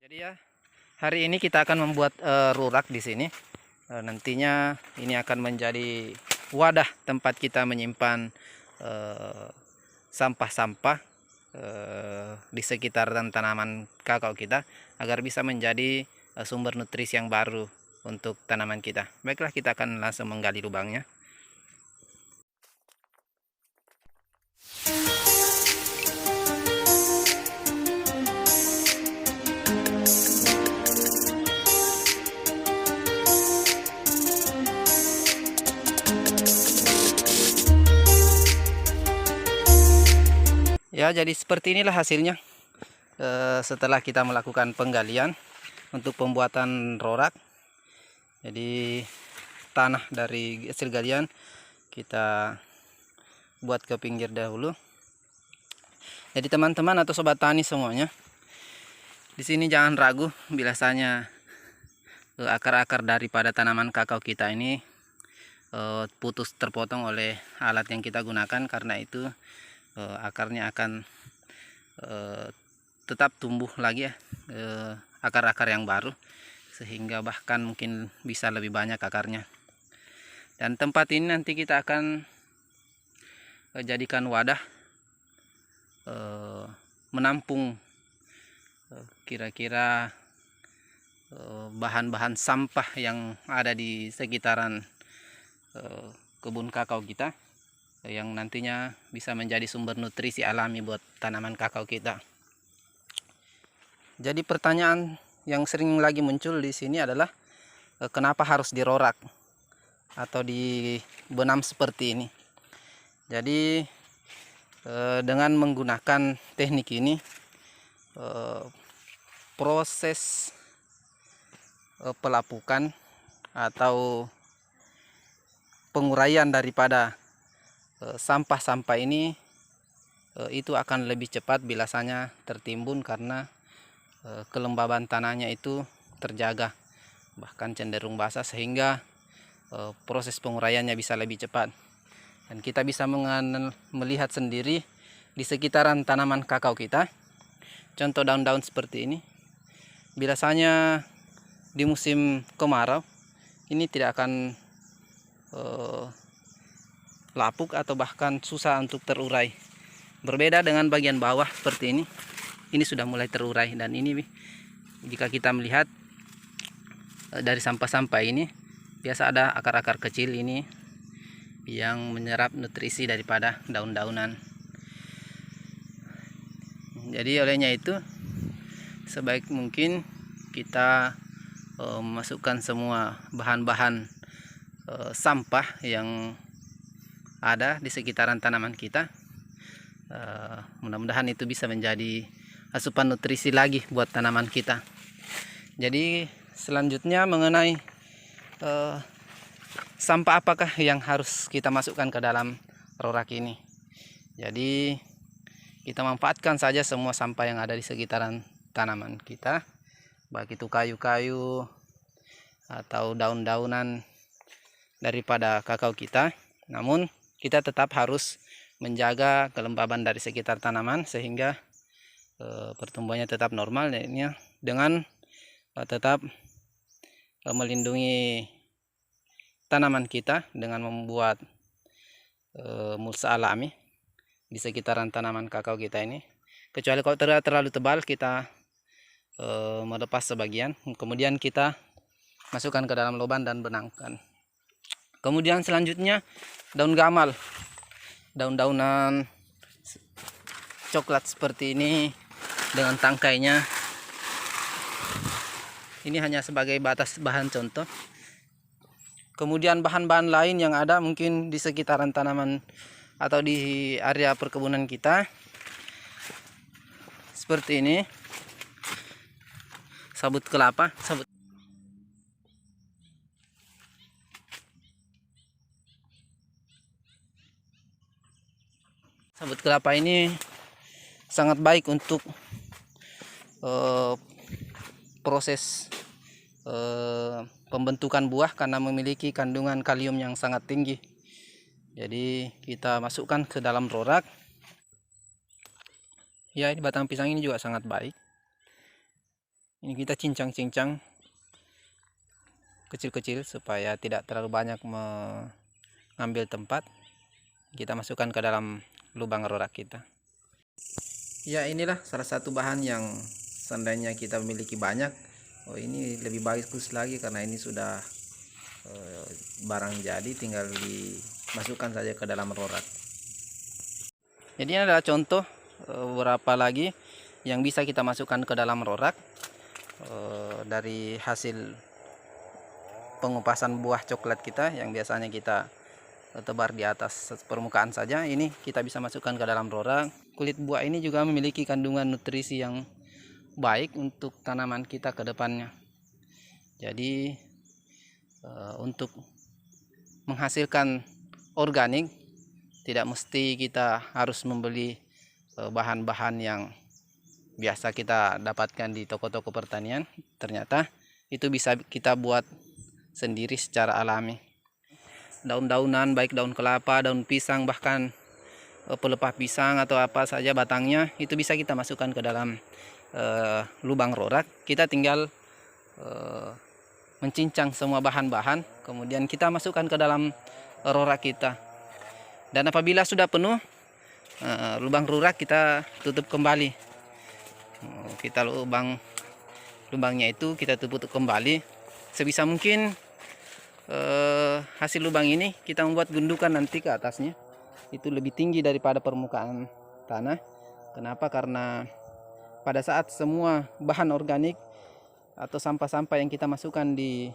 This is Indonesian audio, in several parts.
Jadi ya, hari ini kita akan membuat rurak di sini. Nantinya ini akan menjadi wadah tempat kita menyimpan sampah-sampah di sekitar tanaman kakao kita agar bisa menjadi sumber nutrisi yang baru untuk tanaman kita. Baiklah, kita akan langsung menggali lubangnya. Ya, jadi seperti inilah hasilnya setelah kita melakukan penggalian untuk pembuatan rorak. Jadi tanah dari hasil galian kita buat ke pinggir dahulu. Jadi teman-teman atau sobat tani semuanya, di sini jangan ragu biasanya akar-akar daripada tanaman kakao kita ini putus terpotong oleh alat yang kita gunakan. Karena itu akarnya akan tetap tumbuh lagi ya, akar-akar yang baru, sehingga bahkan mungkin bisa lebih banyak akarnya. Dan tempat ini nanti kita akan jadikan wadah menampung kira-kira bahan-bahan sampah yang ada di sekitaran kebun kakao kita, yang nantinya bisa menjadi sumber nutrisi alami buat tanaman kakao kita. Jadi pertanyaan yang sering lagi muncul di sini adalah kenapa harus dirorak atau dibenam seperti ini. Jadi dengan menggunakan teknik ini, proses pelapukan atau penguraian daripada sampah-sampah ini itu akan lebih cepat biasanya tertimbun, karena kelembaban tanahnya itu terjaga, bahkan cenderung basah, sehingga proses penguraiannya bisa lebih cepat. Dan kita bisa melihat sendiri di sekitaran tanaman kakao kita, contoh daun-daun seperti ini. Biasanya di musim kemarau ini tidak akan lapuk atau bahkan susah untuk terurai. Berbeda dengan bagian bawah seperti ini sudah mulai terurai. Dan ini jika kita melihat dari sampah-sampah ini, biasa ada akar-akar kecil ini yang menyerap nutrisi daripada daun-daunan. Jadi olehnya itu sebaik mungkin kita masukkan semua bahan-bahan sampah yang ada di sekitaran tanaman kita. Mudah-mudahan itu bisa menjadi asupan nutrisi lagi buat tanaman kita. Jadi selanjutnya mengenai sampah apakah yang harus kita masukkan ke dalam rorak ini. Jadi kita manfaatkan saja semua sampah yang ada di sekitaran tanaman kita, baik itu kayu-kayu atau daun-daunan daripada kakao kita. Namun kita tetap harus menjaga kelembaban dari sekitar tanaman sehingga pertumbuhannya tetap normal, dengan tetap melindungi tanaman kita dengan membuat mulsa alami di sekitaran tanaman kakao kita ini. Kecuali kalau terlalu tebal, kita melepas sebagian, kemudian kita masukkan ke dalam lubang dan benangkan. Kemudian selanjutnya daun gamal, daun-daunan coklat seperti ini dengan tangkainya. Ini hanya sebagai batas bahan contoh. Kemudian bahan-bahan lain yang ada mungkin di sekitaran tanaman atau di area perkebunan kita, seperti ini, sabut kelapa, sabut kelapa ini sangat baik untuk proses pembentukan buah karena memiliki kandungan kalium yang sangat tinggi. Jadi kita masukkan ke dalam rorak. Ya, ini batang pisang ini juga sangat baik. Ini kita cincang-cincang kecil-kecil supaya tidak terlalu banyak mengambil tempat. Kita masukkan ke dalam lubang rorak kita. Ya, inilah salah satu bahan yang seandainya kita memiliki banyak, oh ini lebih bagus lagi karena ini sudah barang jadi, tinggal dimasukkan saja ke dalam rorak. Jadi ini adalah contoh beberapa lagi yang bisa kita masukkan ke dalam rorak dari hasil pengupasan buah coklat kita yang biasanya kita tebar di atas permukaan saja. Ini kita bisa masukkan ke dalam rorak. Kulit buah ini juga memiliki kandungan nutrisi yang baik untuk tanaman kita ke depannya. Jadi untuk menghasilkan organik tidak mesti kita harus membeli bahan-bahan yang biasa kita dapatkan di toko-toko pertanian. Ternyata itu bisa kita buat sendiri secara alami. Daun-daunan, baik daun kelapa, daun pisang, bahkan pelepah pisang atau apa saja batangnya, itu bisa kita masukkan ke dalam lubang rorak. Kita tinggal mencincang semua bahan-bahan, kemudian kita masukkan ke dalam rorak kita. Dan apabila sudah penuh lubang rorak, kita tutup kembali. Kita lubangnya itu kita tutup kembali. Sebisa mungkin hasil lubang ini kita membuat gundukan nanti ke atasnya, itu lebih tinggi daripada permukaan tanah. Kenapa? Karena pada saat semua bahan organik atau sampah-sampah yang kita masukkan di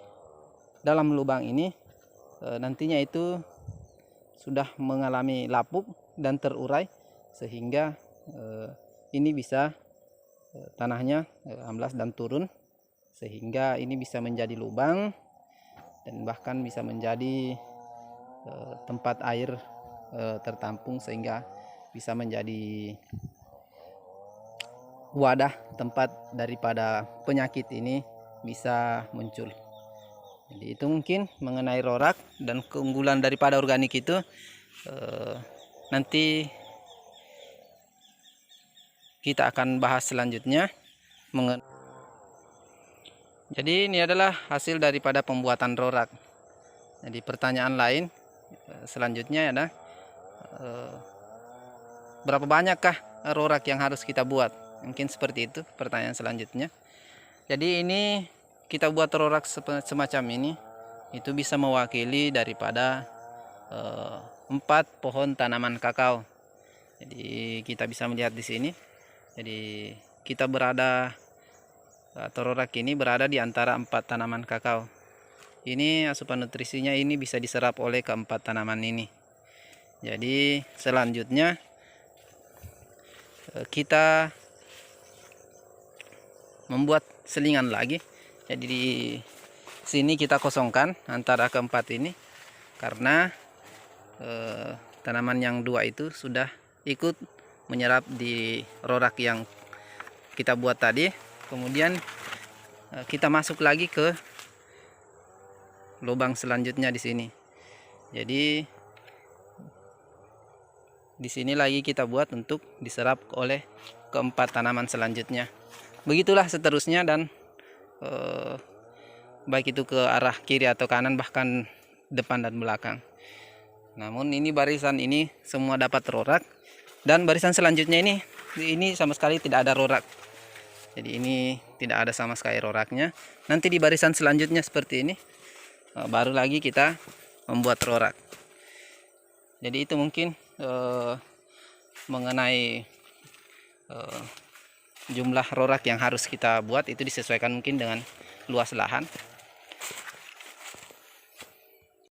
dalam lubang ini nantinya itu sudah mengalami lapuk dan terurai, sehingga ini bisa tanahnya amblas dan turun, sehingga ini bisa menjadi lubang dan bahkan bisa menjadi tempat air tertampung, sehingga bisa menjadi wadah tempat daripada penyakit ini bisa muncul. Jadi itu mungkin mengenai rorak dan keunggulan daripada organik itu nanti kita akan bahas selanjutnya. Jadi ini adalah hasil daripada pembuatan rorak. Jadi pertanyaan lain selanjutnya adalah berapa banyakkah rorak yang harus kita buat? Mungkin seperti itu pertanyaan selanjutnya. Jadi ini kita buat rorak semacam ini, itu bisa mewakili daripada 4 pohon tanaman kakao. Jadi kita bisa melihat di sini. Jadi kita berada atau rorak ini berada di antara 4 tanaman kakao. Ini asupan nutrisinya ini bisa diserap oleh keempat tanaman ini. Jadi selanjutnya kita membuat selingan lagi. Jadi di sini kita kosongkan antara keempat ini karena tanaman yang 2 itu sudah ikut menyerap di rorak yang kita buat tadi. Kemudian kita masuk lagi ke lubang selanjutnya di sini. Jadi di sini lagi kita buat untuk diserap oleh keempat tanaman selanjutnya. Begitulah seterusnya, dan baik itu ke arah kiri atau kanan, bahkan depan dan belakang. Namun ini barisan ini semua dapat rorak, dan barisan selanjutnya ini sama sekali tidak ada rorak. Jadi ini tidak ada sama sekali roraknya. Nanti di barisan selanjutnya seperti ini baru lagi kita membuat rorak. Jadi itu mungkin mengenai jumlah rorak yang harus kita buat, itu disesuaikan mungkin dengan luas lahan.